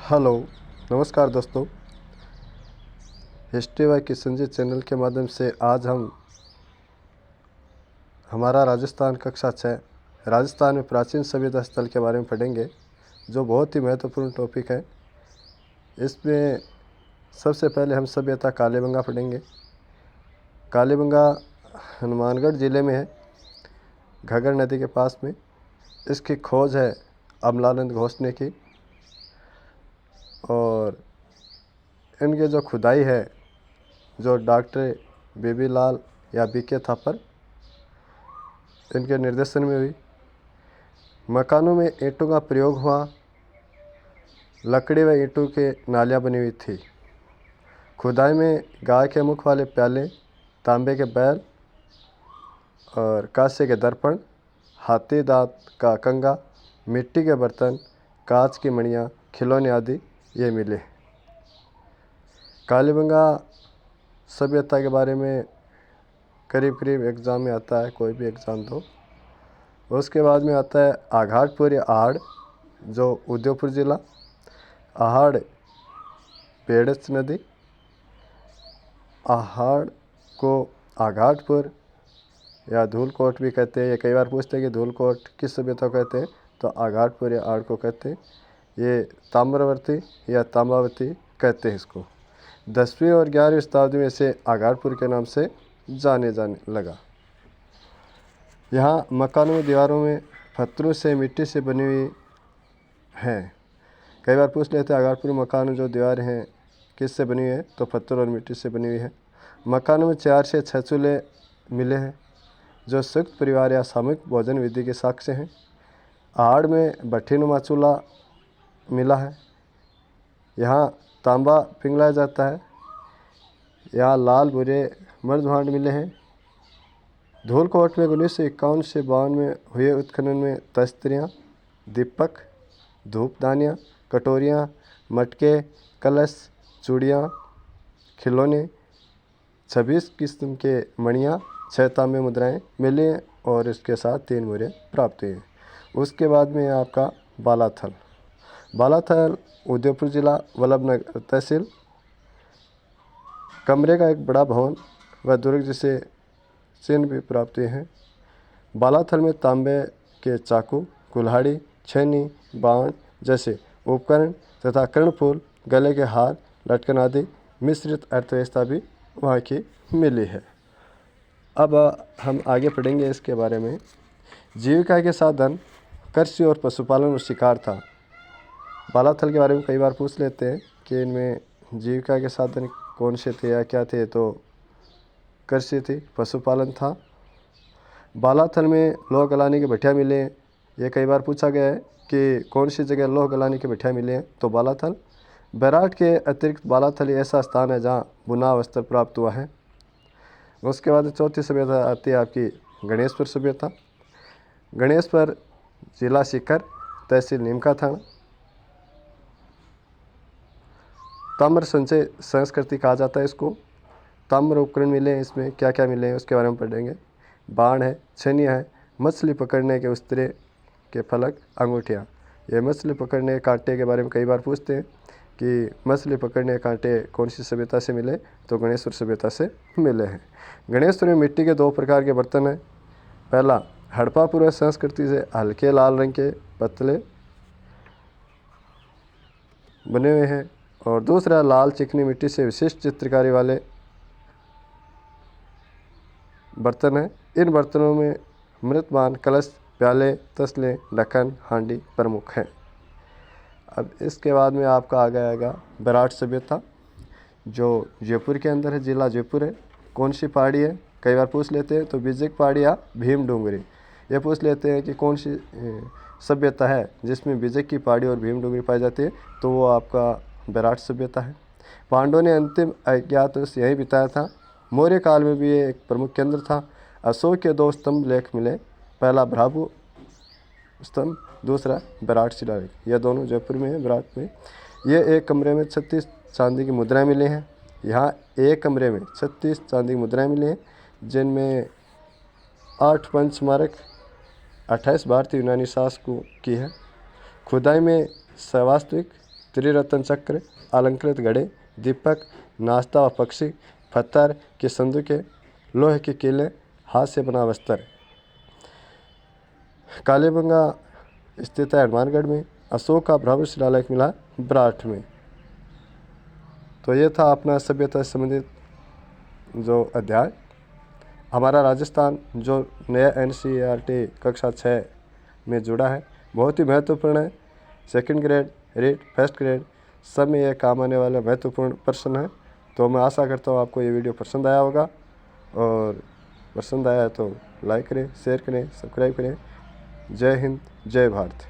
Hello, नमस्कार दोस्तों। History by Kishanji channel के माध्यम से आज हम हमारा राजस्थान कक्षा 6 राजस्थान में प्राचीन सभ्यता स्थल के बारे में पढ़ेंगे, जो बहुत ही महत्वपूर्ण टॉपिक है। इसमें सबसे पहले हम सभ्यता कालीबंगा पढ़ेंगे। कालीबंगा हनुमानगढ़ ज़िले में है, घग्गर नदी के पास में। इसकी खोज है अमलानंद घोष ने की और इनके जो खुदाई है जो डॉक्टर बीबी लाल या बीके थापर इनके निर्देशन में हुई। मकानों में ईंटों का प्रयोग हुआ, लकड़ी व ईंटों के नालियाँ बनी हुई थी। खुदाई में गाय के मुख वाले प्याले, तांबे के बैल और कांसे के दर्पण, हाथी दांत का कंगा, मिट्टी के बर्तन, कांच की मणियाँ, खिलौने आदि ये मिले। कालीबंगा सभ्यता के बारे में करीब करीब एग्ज़ाम में आता है, कोई भी एग्ज़ाम दो। उसके बाद में आता है आघाटपुर या आहड़, जो उदयपुर ज़िला। आहड़ पेड़च नदी, आहड़ को आघाटपुर या धूलकोट भी कहते हैं। ये कई बार पूछते हैं कि धूलकोट किस सभ्यता को कहते हैं, तो आघाटपुर या आहड़ को कहते हैं। ये ताम्रवर्ती या ताम्बावती कहते हैं इसको। 10वीं और 11वीं शताब्दी में इसे आघाटपुर के नाम से जाने लगा। यहाँ मकानों में दीवारों में पत्थरों से मिट्टी से बनी हुई हैं। कई बार पूछ लेते हैं आघाटपुर मकान जो दीवारें हैं किससे बनी हुई है, तो पत्थर और मिट्टी से बनी हुई है। मकानों में 4 से 6 चूल्हे मिले हैं, जो संयुक्त परिवार या सामूहिक भोजन विधि के साक्ष्य हैं। आहड़ में भट्ठीनुमा चूल्हा मिला है। यहाँ तांबा पिघलाया जाता है। यहाँ लाल भूरे मर्द भांड मिले हैं। धूलकोट में 1951 से 52 में हुए उत्खनन में तस्तरियाँ, दीपक, धूपदानियाँ, कटोरियाँ, मटके, कलश, चूड़ियाँ, खिलौने, 26 किस्म के मणियाँ, 6 तांबे मुद्राएँ मिली हैं और इसके साथ 3 मुहरें प्राप्त हुई हैं। उसके बाद में आपका बालाथल। बालाथल उदयपुर जिला, वल्लभनगर तहसील। कमरे का एक बड़ा भवन व दुर्ग जिसे चिन्ह भी प्राप्त हुए हैं। बालाथल में तांबे के चाकू, कुल्हाड़ी, छेनी, बाण जैसे उपकरण तथा कर्णफूल, गले के हार, लटकन आदि मिश्रित अर्थव्यवस्था भी वहाँ की मिली है। अब हम आगे पढ़ेंगे इसके बारे में। जीविका के साधन कृषि और पशुपालन और शिकार था। बालाथल के बारे में कई बार पूछ लेते हैं कि इनमें जीविका के साधन कौन से थे या क्या थे, तो कृषि थी, पशुपालन था। बालाथल में लोह गलानी के भट्टियाँ मिले हैं। ये कई बार पूछा गया है कि कौन सी जगह लोह गलानी के भट्टियाँ मिले हैं, तो बालाथल। बैराट के अतिरिक्त बालाथल ऐसा स्थान है जहाँ बुना वस्त्र प्राप्त हुआ है। उसके बाद चौथी सभ्यता आती है आपकी गणेशपुर सभ्यता। गणेशपुर जिला सीकर, तहसील नीमका थाना। ताम्र संचय संस्कृति कहा जाता है इसको। ताम्र उपकरण मिले हैं, इसमें क्या क्या मिले हैं उसके बारे में पढ़ेंगे। बाण है, छेनियाँ है, मछली पकड़ने के उस्तरे के फलक, अंगूठियाँ। ये मछली पकड़ने के कांटे के बारे में कई बार पूछते हैं कि मछली पकड़ने के कांटे कौन सी सभ्यता से मिले, तो गणेशपुर सभ्यता से मिले हैं। गणेशपुर में मिट्टी के 2 प्रकार के बर्तन हैं। पहला हड़प्पा पूर्व संस्कृति से हल्के लाल रंग के पतले बने हुए हैं और दूसरा लाल चिकनी मिट्टी से विशिष्ट चित्रकारी वाले बर्तन हैं। इन बर्तनों में मृतमान, कलश, प्याले, तसले, ढक्कन, हांडी प्रमुख हैं। अब इसके बाद में आपका आ जाएगा बेराट सभ्यता, जो जयपुर के अंदर है, जिला जयपुर है। कौन सी पहाड़ी है, कई बार पूछ लेते हैं, तो बिजक पहाड़ी या भीम डूंगरी। ये पूछ लेते हैं कि कौन सी सभ्यता है जिसमें बिजक की पहाड़ी और भीम डूंगरी पाई जाती है, तो वो आपका बेराट सभ्यता है। पांडवों ने अंतिम अज्ञातवास यहीं बिताया था। मौर्य काल में भी ये एक प्रमुख केंद्र था। अशोक के 2 स्तंभ लेख मिले, पहला भ्राभु स्तंभ, दूसरा बेराट शिलालेख। यह दोनों जयपुर में है, बेराट में। ये एक कमरे में 36 चांदी की मुद्राएं मिली हैं। यहाँ एक कमरे में 36 चांदी की मुद्राएं मिली हैं, जिनमें 8 पंचमारक, 28 भारतीय यूनानी शासकों की है। खुदाई में सवास्तविक त्रिरत्न चक्र, अलंकृत घड़े, दीपक, नाश्ता व पक्षी, पत्थर के संदूकें, लोहे के किले, हाथ से बना वस्त्र। कालीबंगा स्थित है हनुमानगढ़ में। अशोक का भव्य शिलालेख मिला ब्राठ में। तो ये था अपना सभ्यता से संबंधित जो अध्याय। हमारा राजस्थान जो नया NCERT कक्षा 6 में जुड़ा है, बहुत ही महत्वपूर्ण है। Second grade, read, first grade सब में यह काम आने वाला महत्वपूर्ण प्रश्न है। तो मैं आशा करता हूँ आपको ये वीडियो पसंद आया होगा, और पसंद आया तो लाइक करें, शेयर करें, सब्सक्राइब करें। जय हिंद, जय भारत।